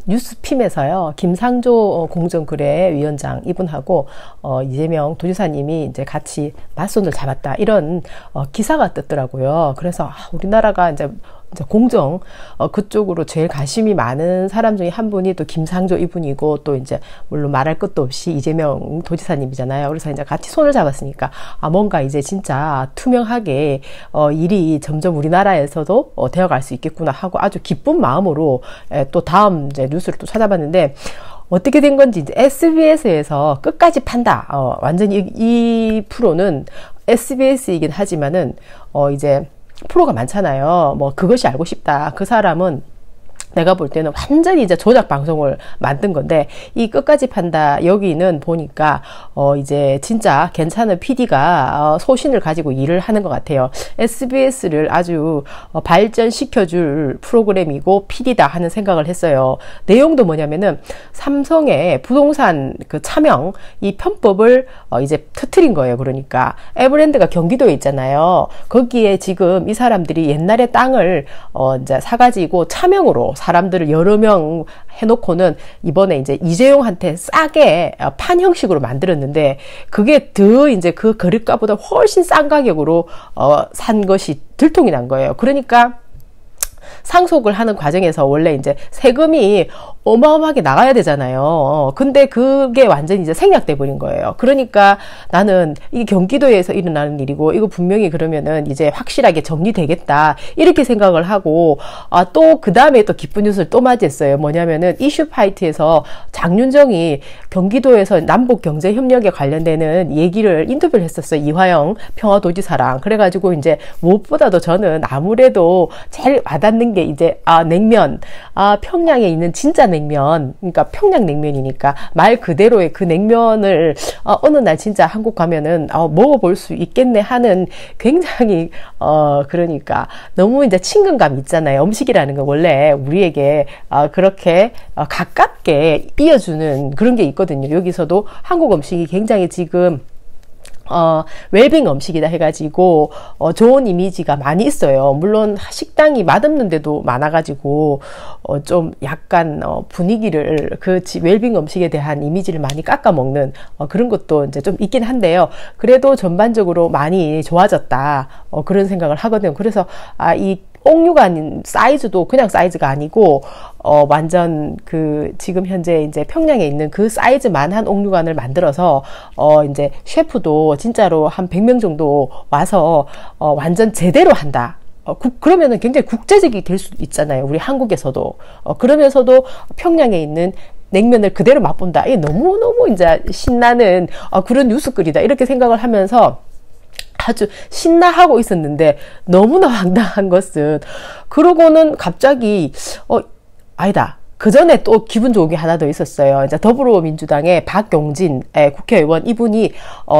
뉴스핌에서요, 김상조 공정거래 위원장 이분하고 이재명 도지사님이 이제 같이 맞손을 잡았다, 이런 기사가 떴더라고요. 그래서 우리나라가 이제 공정 그쪽으로 제일 관심이 많은 사람 중에 한 분이 또 김상조 이분이고, 또 이제 물론 말할 것도 없이 이재명 도지사님이잖아요. 그래서 이제 같이 손을 잡았으니까 뭔가 이제 진짜 투명하게 일이 점점 우리나라에서도 되어갈 수 있겠구나 하고 아주 기쁜 마음으로 또 다음 이제 뉴스를 또 찾아봤는데, 어떻게 된 건지 이제 SBS에서 끝까지 판다. 완전히 이 프로는 SBS이긴 하지만은 이제 프로가 많잖아요. 뭐 그것이 알고 싶다. 그 사람은 내가 볼 때는 완전히 이제 조작 방송을 만든 건데, 이 끝까지 판다 여기는 보니까 이제 진짜 괜찮은 PD가 소신을 가지고 일을 하는 것 같아요. SBS를 아주 발전시켜줄 프로그램이고 PD다 하는 생각을 했어요. 내용도 뭐냐면은 삼성의 부동산 그 차명 이 편법을 이제 터트린 거예요. 그러니까 에버랜드가 경기도에 있잖아요. 거기에 지금 이 사람들이 옛날에 땅을 이제 사가지고 차명으로 사람들을 여러 명 해놓고는 이번에 이제 이재용한테 싸게 판 형식으로 만들었는데, 그게 더 이제 그 거래가보다 훨씬 싼 가격으로 산 것이 들통이 난 거예요. 그러니까 상속을 하는 과정에서 원래 이제 세금이 어마어마하게 나가야 되잖아요. 근데 그게 완전히 이제 생략돼 버린 거예요. 그러니까 나는 이게 경기도에서 일어나는 일이고, 이거 분명히 그러면은 이제 확실하게 정리되겠다, 이렇게 생각을 하고, 또 그 다음에 또 기쁜 뉴스를 또 맞이했어요. 뭐냐면은 이슈파이트에서 장윤정이 경기도에서 남북 경제 협력에 관련되는 얘기를 인터뷰를 했었어요. 이화영 평화도지사랑. 그래가지고 이제 무엇보다도 저는 아무래도 제일 와닿는 게 이제 냉면, 평양에 있는 진짜 냉면, 그러니까 평양냉면이니까 말 그대로의 그 냉면을 어느 날 진짜 한국 가면은 먹어볼 수 있겠네 하는, 굉장히 그러니까 너무 이제 친근감 있잖아요. 음식이라는 건 원래 우리에게 그렇게 가깝게 이어주는 그런 게 있거든요. 여기서도 한국 음식이 굉장히 지금 웰빙 음식이다 해가지고 좋은 이미지가 많이 있어요. 물론 식당이 맛없는 데도 많아가지고 좀 약간 분위기를 그 웰빙 음식에 대한 이미지를 많이 깎아먹는 그런 것도 이제 좀 있긴 한데요. 그래도 전반적으로 많이 좋아졌다, 그런 생각을 하거든요. 그래서 이 옥류가 아닌 사이즈도 그냥 사이즈가 아니고 완전 그 지금 현재 이제 평양에 있는 그 사이즈만한 옥류관을 만들어서 이제 셰프도 진짜로 한 100명 정도 와서 완전 제대로 한다. 그러면은 굉장히 국제적이 될 수 있잖아요. 우리 한국에서도. 그러면서도 평양에 있는 냉면을 그대로 맛본다. 이게 너무너무 이제 신나는 그런 뉴스거리다, 이렇게 생각을 하면서 아주 신나하고 있었는데, 너무나 황당한 것은 그러고는 갑자기 아니다, 그 전에 또 기분 좋은 게 하나 더 있었어요. 이제 더불어민주당의 박용진 국회의원, 이분이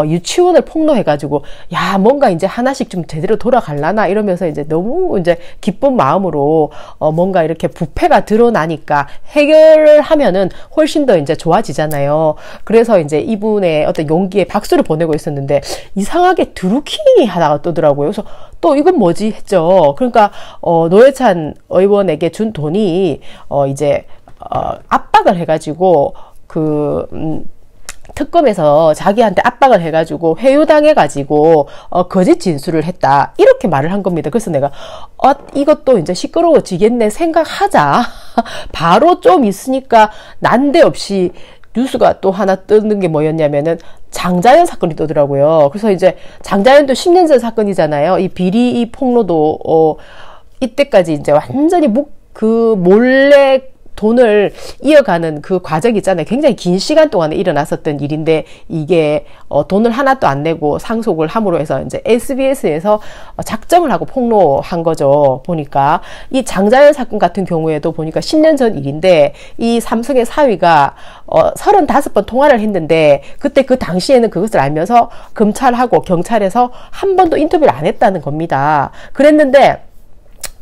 유치원을 폭로해가지고, 야, 뭔가 이제 하나씩 좀 제대로 돌아갈라나 이러면서 이제 너무 이제 기쁜 마음으로 뭔가 이렇게 부패가 드러나니까 해결을 하면은 훨씬 더 이제 좋아지잖아요. 그래서 이제 이분의 어떤 용기에 박수를 보내고 있었는데, 이상하게 드루킹이 하나가 뜨더라고요. 그래서 또 이건 뭐지 했죠. 그러니까 노회찬 의원에게 준 돈이 이제 압박을 해가지고 특검에서 자기한테 압박을 해가지고 회유당해가지고 거짓 진술을 했다, 이렇게 말을 한 겁니다. 그래서 내가 이것도 이제 시끄러워지겠네 생각하자 바로 좀 있으니까 난데없이 뉴스가 또 하나 뜨는 게 뭐였냐면은 장자연 사건이 뜨더라고요. 그래서 이제 장자연도 10년 전 사건이잖아요. 이 비리 폭로도 이때까지 이제 완전히 몰래 돈을 이어가는 그 과정이 있잖아요. 굉장히 긴 시간 동안에 일어났었던 일인데, 이게 돈을 하나도 안 내고 상속을 함으로 해서 이제 SBS에서 작정을 하고 폭로한 거죠. 보니까 이 장자연 사건 같은 경우에도 보니까 10년 전 일인데, 이 삼성의 사위가 35번 통화를 했는데, 그때 그 당시에는 그것을 알면서 검찰하고 경찰에서 한 번도 인터뷰를 안 했다는 겁니다. 그랬는데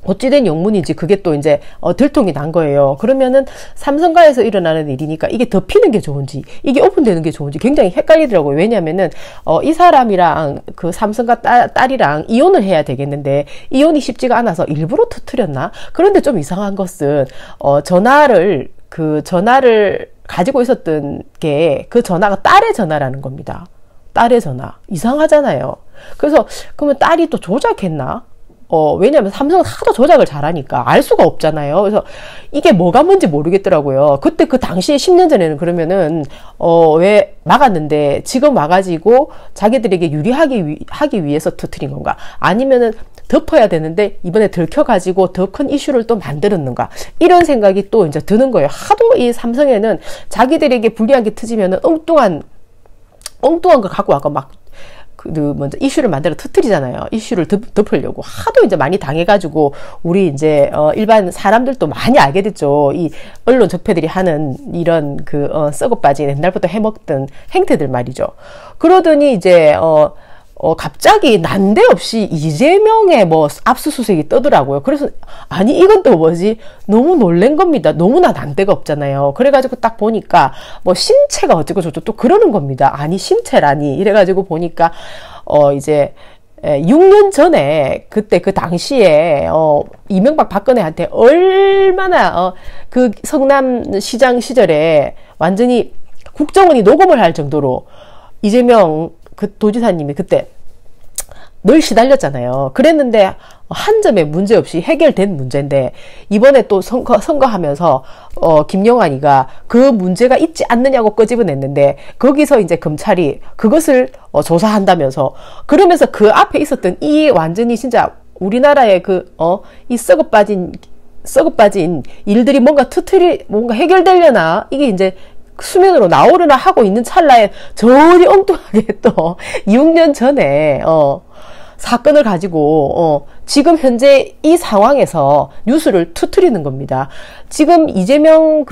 어찌된 영문인지 그게 또 이제 들통이 난 거예요. 그러면은 삼성가에서 일어나는 일이니까 이게 덮이는 게 좋은지 이게 오픈되는 게 좋은지 굉장히 헷갈리더라고요. 왜냐면은 이 사람이랑 그 삼성가 딸이랑 이혼을 해야 되겠는데 이혼이 쉽지가 않아서 일부러 터뜨렸나? 그런데 좀 이상한 것은 전화를 그 전화를 가지고 있었던 게 그 전화가 딸의 전화라는 겁니다. 딸의 전화. 이상하잖아요. 그래서 그러면 딸이 또 조작했나? 왜냐면 삼성은 하도 조작을 잘하니까 알 수가 없잖아요. 그래서 이게 뭐가 뭔지 모르겠더라고요. 그때 그 당시에 10년 전에는 그러면은 왜 막았는데 지금 와가지고 자기들에게 하기 위해서 터뜨린 건가? 아니면은 덮어야 되는데 이번에 들켜가지고 더 큰 이슈를 또 만들었는가? 이런 생각이 또 이제 드는 거예요. 하도 이 삼성에는 자기들에게 불리한 게 터지면은 엉뚱한 걸 갖고 와서 막 먼저 이슈를 만들어 터뜨리잖아요. 이슈를 덮으려고 하도 이제 많이 당해가지고 우리 이제 일반 사람들도 많이 알게 됐죠. 이 언론 적폐들이 하는 이런 썩어 빠진 옛날부터 해먹던 행태들 말이죠. 그러더니 이제 갑자기 난데없이 이재명의 뭐 압수수색이 뜨더라고요. 그래서 아니 이건 또 뭐지? 너무 놀란 겁니다. 너무나 난데가 없잖아요. 그래가지고 딱 보니까 뭐 신체가 어쩌고 저쩌고 또 그러는 겁니다. 아니 신체라니 이래가지고 보니까 이제 6년 전에 그때 그 당시에 이명박 박근혜한테 얼마나 그 성남시장 시절에 완전히 국정원이 녹음을 할 정도로 이재명 그 도지사님이 그때 늘 시달렸잖아요. 그랬는데 한 점에 문제 없이 해결된 문제인데 이번에 또 선거하면서 김영환이가 그 문제가 있지 않느냐고 끄집어냈는데 거기서 이제 검찰이 그것을 조사한다면서 그러면서 그 앞에 있었던 이 완전히 진짜 우리나라의 이 썩어 빠진 일들이 뭔가 해결되려나 이게 이제 수면으로 나오려나 하고 있는 찰나에 저리 엉뚱하게 또 6년 전에 사건을 가지고 지금 현재 이 상황에서 뉴스를 터뜨리는 겁니다. 지금 이재명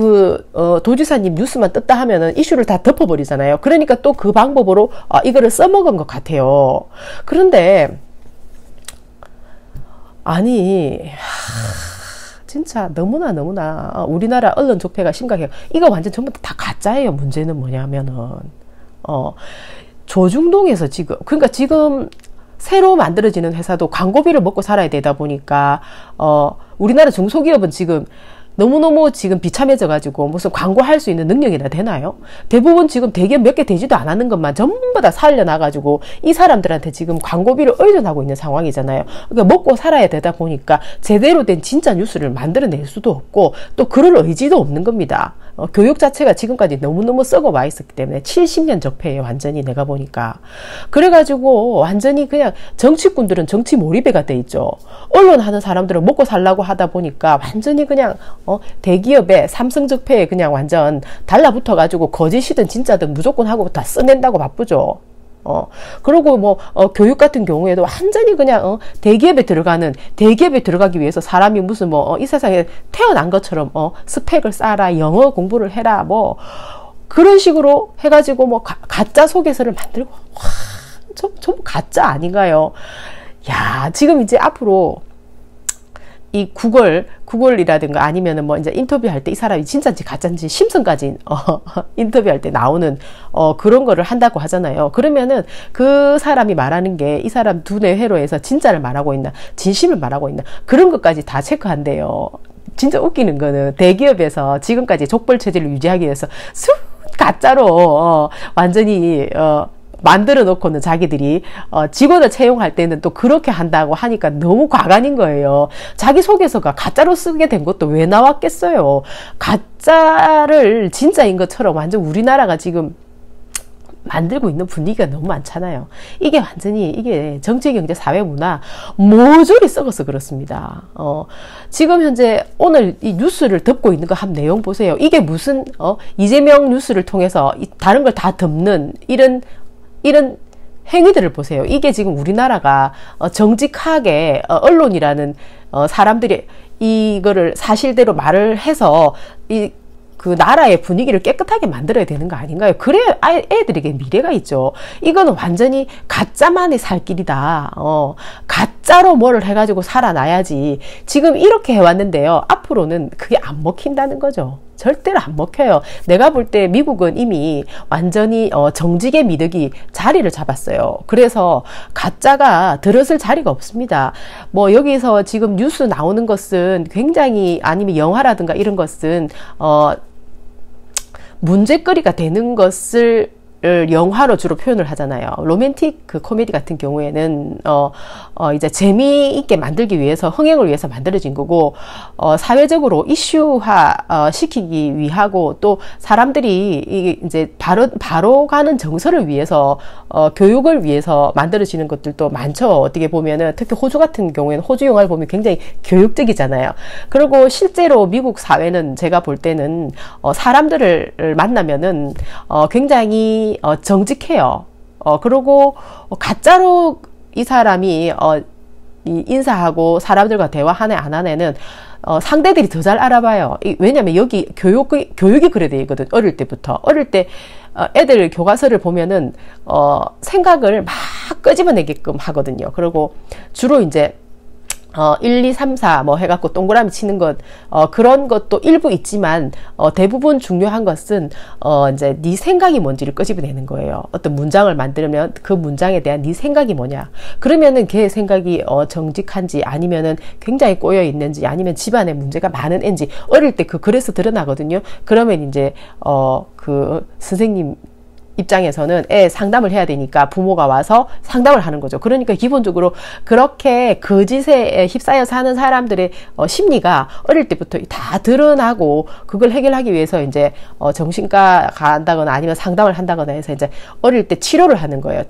도지사님 뉴스만 떴다 하면은 이슈를 다 덮어버리잖아요. 그러니까 또 그 방법으로 이거를 써먹은 것 같아요. 그런데 아니 진짜 너무나 우리나라 언론 적폐가 심각해요. 이거 완전 전부 다 가짜예요. 문제는 뭐냐면은 조중동에서 그러니까 지금 새로 만들어지는 회사도 광고비를 먹고 살아야 되다 보니까 우리나라 중소기업은 지금 너무너무 지금 비참해져 가지고 무슨 광고할 수 있는 능력이나 되나요? 대부분 지금 대기업 몇 개 되지도 않았는 것만 전부 다 살려놔 가지고 이 사람들한테 지금 광고비를 의존하고 있는 상황이잖아요. 그러니까 먹고 살아야 되다 보니까 제대로 된 진짜 뉴스를 만들어낼 수도 없고 또 그럴 의지도 없는 겁니다. 교육 자체가 지금까지 너무너무 썩어 와 있었기 때문에 70년 적폐예요. 완전히 내가 보니까. 그래가지고 완전히 그냥 정치꾼들은 정치 몰입에가 돼 있죠. 언론 하는 사람들은 먹고 살라고 하다 보니까 완전히 그냥 대기업에 삼성 적폐에 그냥 완전 달라붙어가지고 거짓이든 진짜든 무조건 하고 다 써낸다고 바쁘죠. 그리고 뭐 교육 같은 경우에도 완전히 그냥 대기업에 들어가기 위해서 사람이 무슨 이 세상에 태어난 것처럼 스펙을 쌓아라, 영어 공부를 해라, 뭐 그런 식으로 해가지고 뭐 가짜 소개서를 만들고 전부 가짜 아닌가요? 야, 지금 이제 앞으로 이 구글이라든가 아니면은 뭐 이제 인터뷰할 때 이 사람이 진짜인지 가짜인지 심슨까지 인터뷰할 때 나오는 그런 거를 한다고 하잖아요. 그러면은 그 사람이 말하는 게 이 사람 두뇌 회로에서 진짜를 말하고 있나 진심을 말하고 있나 그런 것까지 다 체크한대요. 진짜 웃기는 거는 대기업에서 지금까지 족벌 체제를 유지하기 위해서 가짜로 완전히 만들어 놓고는 자기들이 직원을 채용할 때는 또 그렇게 한다고 하니까 너무 과간인 거예요. 자기소개서가 가짜로 쓰게 된 것도 왜 나왔겠어요. 가짜를 진짜인 것처럼 완전 우리나라가 지금 만들고 있는 분위기가 너무 많잖아요. 이게 완전히 이게 정치, 경제, 사회, 문화 모조리 썩어서 그렇습니다. 지금 현재 오늘 이 뉴스를 덮고 있는 거 한 내용 보세요. 이게 무슨 이재명 뉴스를 통해서 다른 걸 다 덮는 이런 행위들을 보세요. 이게 지금 우리나라가 정직하게 언론이라는 사람들이 이거를 사실대로 말을 해서 그 나라의 분위기를 깨끗하게 만들어야 되는 거 아닌가요? 그래야 애들에게 미래가 있죠. 이거는 완전히 가짜만이 살 길이다. 가짜로 뭐를 해가지고 살아나야지. 지금 이렇게 해왔는데요. 앞으로는 그게 안 먹힌다는 거죠. 절대로 안 먹혀요. 내가 볼 때 미국은 이미 완전히 정직의 미덕이 자리를 잡았어요. 그래서 가짜가 들어설 자리가 없습니다. 뭐 여기서 지금 뉴스 나오는 것은 굉장히, 아니면 영화라든가 이런 것은 문제거리가 되는 것을 영화로 주로 표현을 하잖아요. 로맨틱 그 코미디 같은 경우에는 이제 재미있게 만들기 위해서, 흥행을 위해서 만들어진 거고, 사회적으로 이슈화 시키기 위하고, 또 사람들이 이제 바로 가는 정서를 위해서, 교육을 위해서 만들어지는 것들도 많죠. 어떻게 보면은, 특히 호주 같은 경우에는 호주 영화를 보면 굉장히 교육적이잖아요. 그리고 실제로 미국 사회는 제가 볼 때는 사람들을 만나면은 굉장히 정직해요. 그리고 가짜로 이 사람이 인사하고 사람들과 대화하네 안 하네는 상대들이 더 잘 알아봐요. 왜냐면 여기 교육이 그래 돼 있거든. 어릴 때부터. 어릴 때 애들 교과서를 보면은 생각을 막 끄집어내게끔 하거든요. 그리고 주로 이제 1, 2, 3, 4 뭐 해갖고 동그라미 치는 것, 그런 것도 일부 있지만, 대부분 중요한 것은, 이제 네 생각이 뭔지를 끄집어내는 거예요. 어떤 문장을 만들면 그 문장에 대한 네 생각이 뭐냐. 그러면은 걔 생각이, 정직한지, 아니면은 굉장히 꼬여 있는지, 아니면 집안에 문제가 많은 애인지, 어릴 때 그래서 드러나거든요. 그러면 이제, 선생님, 입장에서는 애 상담을 해야 되니까 부모가 와서 상담을 하는 거죠. 그러니까 기본적으로 그렇게 거짓에 휩싸여 사는 사람들의 심리가 어릴 때부터 다 드러나고, 그걸 해결하기 위해서 이제 정신과 간다거나 아니면 상담을 한다거나 해서 이제 어릴 때 치료를 하는 거예요.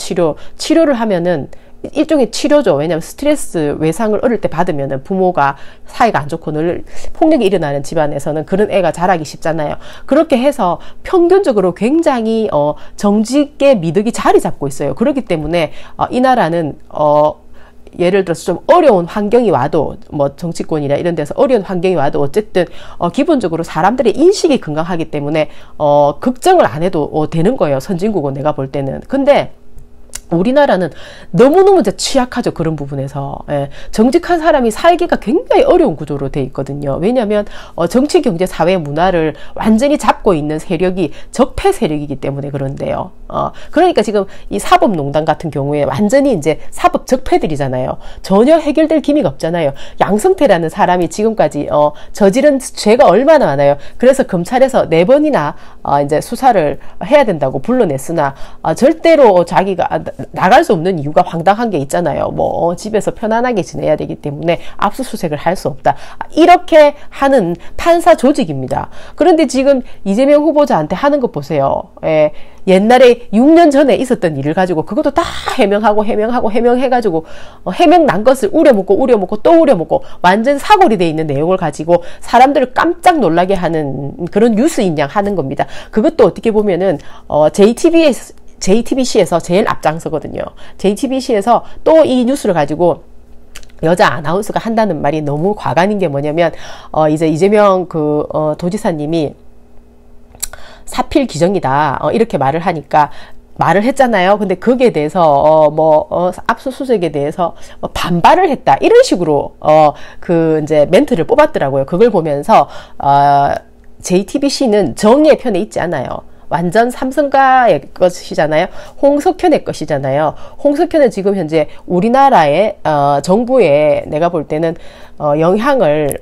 치료를 하면은 일종의 치료죠. 왜냐하면 스트레스, 외상을 어릴 때 받으면은 부모가 사이가 안 좋고 늘 폭력이 일어나는 집안에서는 그런 애가 자라기 쉽잖아요. 그렇게 해서 평균적으로 굉장히 정직의 미덕이 자리 잡고 있어요. 그렇기 때문에 이 나라는 예를 들어서 좀 어려운 환경이 와도, 뭐 정치권이나 이런 데서 어려운 환경이 와도 어쨌든 기본적으로 사람들의 인식이 건강하기 때문에 걱정을 안 해도 되는 거예요. 선진국은 내가 볼 때는. 근데 우리나라는 너무너무 이제 취약하죠. 그런 부분에서. 예. 정직한 사람이 살기가 굉장히 어려운 구조로 돼 있거든요. 왜냐하면 정치, 경제, 사회, 문화를 완전히 잡고 있는 세력이 적폐 세력이기 때문에 그런데요. 그러니까 지금 이 사법농단 같은 경우에 완전히 이제 사법 적폐들이잖아요. 전혀 해결될 기미가 없잖아요. 양승태라는 사람이 지금까지 저지른 죄가 얼마나 많아요. 그래서 검찰에서 4번이나 이제 수사를 해야 된다고 불러냈으나 절대로 자기가 나갈 수 없는 이유가 황당한 게 있잖아요. 뭐 집에서 편안하게 지내야 되기 때문에 압수수색을 할 수 없다. 이렇게 하는 판사 조직입니다. 그런데 지금 이재명 후보자한테 하는 것 보세요. 옛날에 6년 전에 있었던 일을 가지고 그것도 다 해명해가지고 해명 난 것을 우려먹고 또 우려먹고 완전 사골이 돼 있는 내용을 가지고 사람들을 깜짝 놀라게 하는 그런 뉴스인 양 하는 겁니다. 그것도 어떻게 보면은 JTBC에서 제일 앞장서거든요. JTBC에서 또 이 뉴스를 가지고 여자 아나운서가 한다는 말이 너무 과간인 게 뭐냐면, 이제 이재명 도지사님이 사필 기정이다. 이렇게 말을 하니까, 말을 했잖아요. 근데 거기에 대해서, 압수수색에 대해서 반발을 했다. 이런 식으로, 이제 멘트를 뽑았더라고요. 그걸 보면서, JTBC는 정의의 편에 있지 않아요. 완전 삼성가의 것이잖아요. 홍석현의 것이잖아요. 홍석현은 지금 현재 우리나라의 정부에 내가 볼 때는 영향을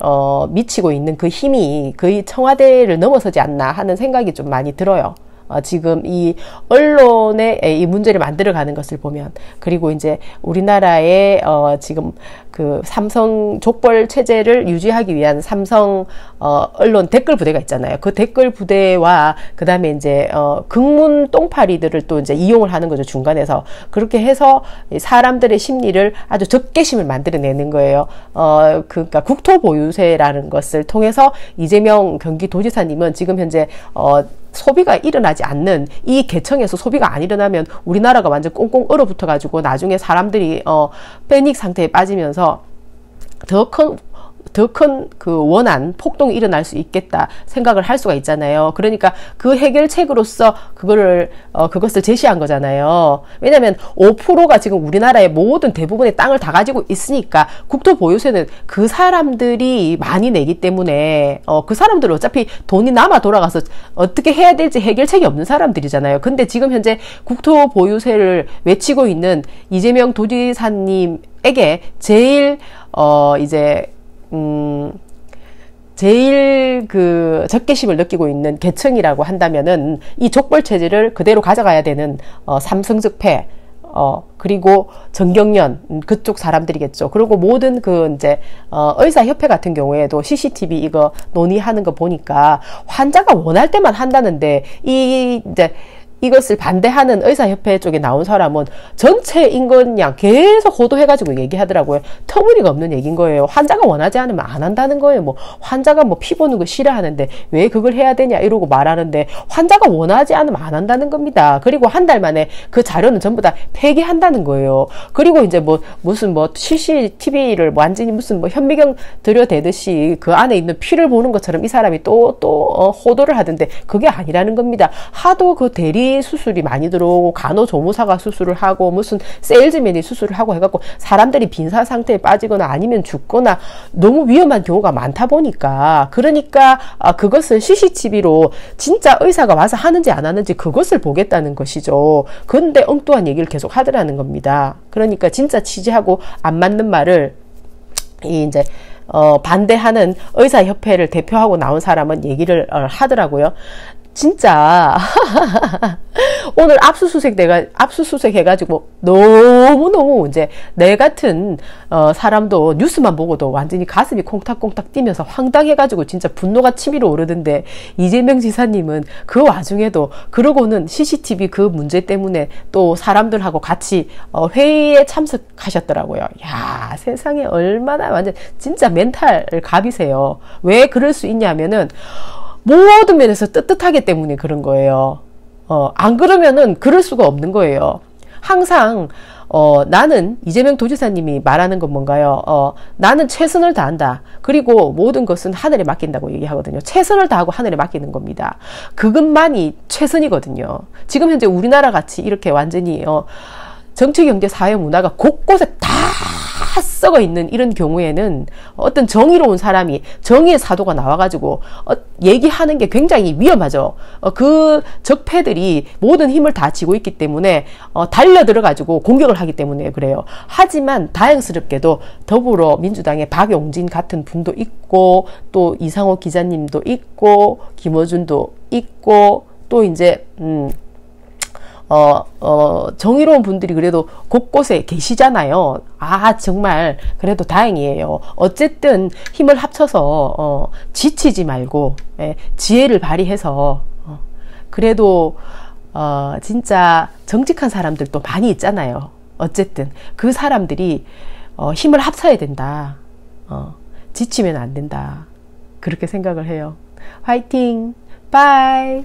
미치고 있는 그 힘이 거의 청와대를 넘어서지 않나 하는 생각이 좀 많이 들어요. 지금 이 언론의 이 문제를 만들어가는 것을 보면, 그리고 이제 우리나라의 지금 그 삼성 족벌 체제를 유지하기 위한 삼성 언론 댓글 부대가 있잖아요. 그 댓글 부대와 그 다음에 이제 극문 똥파리들을 또 이제 이용을 하는 거죠, 중간에서. 그렇게 해서 사람들의 심리를 아주 적개심을 만들어내는 거예요. 그러니까 국토보유세라는 것을 통해서 이재명 경기도지사님은 지금 현재 소비가 일어나지 않는 이 계층에서 소비가 안 일어나면 우리나라가 완전 꽁꽁 얼어붙어 가지고 나중에 사람들이 패닉 상태에 빠지면서 더 큰 그 원한, 폭동이 일어날 수 있겠다 생각을 할 수가 있잖아요. 그러니까 그 해결책으로서 그것을 제시한 거잖아요. 왜냐면 5%가 지금 우리나라의 모든 대부분의 땅을 다 가지고 있으니까 국토 보유세는 그 사람들이 많이 내기 때문에 그 사람들은 어차피 돈이 남아 돌아가서 어떻게 해야 될지 해결책이 없는 사람들이잖아요. 근데 지금 현재 국토 보유세를 외치고 있는 이재명 도지사님에게 제일 제일 그 적개심을 느끼고 있는 계층이라고 한다면은 이 족벌 체제를 그대로 가져가야 되는 삼성적폐 그리고 정경련 그쪽 사람들이겠죠. 그리고 모든 그 이제 의사협회 같은 경우에도 CCTV 이거 논의하는 거 보니까 환자가 원할 때만 한다는데 이것을 반대하는 의사협회 쪽에 나온 사람은 전체 인건량 계속 호도해가지고 얘기하더라고요. 터무니가 없는 얘기인 거예요. 환자가 원하지 않으면 안 한다는 거예요. 뭐 환자가 뭐 피 보는 거 싫어하는데 왜 그걸 해야 되냐 이러고 말하는데 환자가 원하지 않으면 안 한다는 겁니다. 그리고 한 달 만에 그 자료는 전부 다 폐기한다는 거예요. 그리고 이제 무슨 CCTV를 완전히 무슨 현미경 들여대듯이 그 안에 있는 피를 보는 것처럼 이 사람이 또 호도를 하던데 그게 아니라는 겁니다. 하도 그 대리 수술이 많이 들어오고 간호조무사가 수술을 하고 무슨 세일즈맨이 수술을 하고 해갖고 사람들이 빈사 상태에 빠지거나 아니면 죽거나 너무 위험한 경우가 많다 보니까 그러니까 그것을 CCTV로 진짜 의사가 와서 하는지 안 하는지 그것을 보겠다는 것이죠. 근데 엉뚱한 얘기를 계속 하더라는 겁니다. 그러니까 진짜 취재하고 안 맞는 말을 반대하는 의사협회를 대표하고 나온 사람은 얘기를 하더라고요. 진짜 오늘 압수수색 해가지고 너무너무 이제 내 같은 사람도 뉴스만 보고도 완전히 가슴이 콩닥콩닥 뛰면서 황당해가지고 진짜 분노가 치밀어 오르던데 이재명 지사님은 그 와중에도 그러고는 CCTV 그 문제 때문에 또 사람들하고 같이 회의에 참석하셨더라고요. 야, 세상에 얼마나 완전 진짜 멘탈 갑이세요. 왜 그럴 수 있냐면은 모든 면에서 떳떳하기 때문에 그런 거예요. 안 그러면은 그럴 수가 없는 거예요. 항상 나는 이재명 도지사님이 말하는 건 뭔가요? 나는 최선을 다한다. 그리고 모든 것은 하늘에 맡긴다고 얘기하거든요. 최선을 다하고 하늘에 맡기는 겁니다. 그것만이 최선이거든요. 지금 현재 우리나라 같이 이렇게 완전히 정치, 경제, 사회, 문화가 곳곳에 다 썩어 있는 이런 경우에는 어떤 정의로운 사람이 정의의 사도가 나와가지고 얘기하는 게 굉장히 위험하죠. 그 적폐들이 모든 힘을 다 쥐고 있기 때문에 달려들어가지고 공격을 하기 때문에 그래요. 하지만 다행스럽게도 더불어민주당의 박용진 같은 분도 있고 또 이상호 기자님도 있고 김어준도 있고 또 이제 정의로운 분들이 그래도 곳곳에 계시잖아요. 정말 그래도 다행이에요. 어쨌든 힘을 합쳐서 지치지 말고 지혜를 발휘해서 그래도 진짜 정직한 사람들도 많이 있잖아요. 어쨌든 그 사람들이 힘을 합쳐야 된다. 지치면 안 된다. 그렇게 생각을 해요. 화이팅! 바이!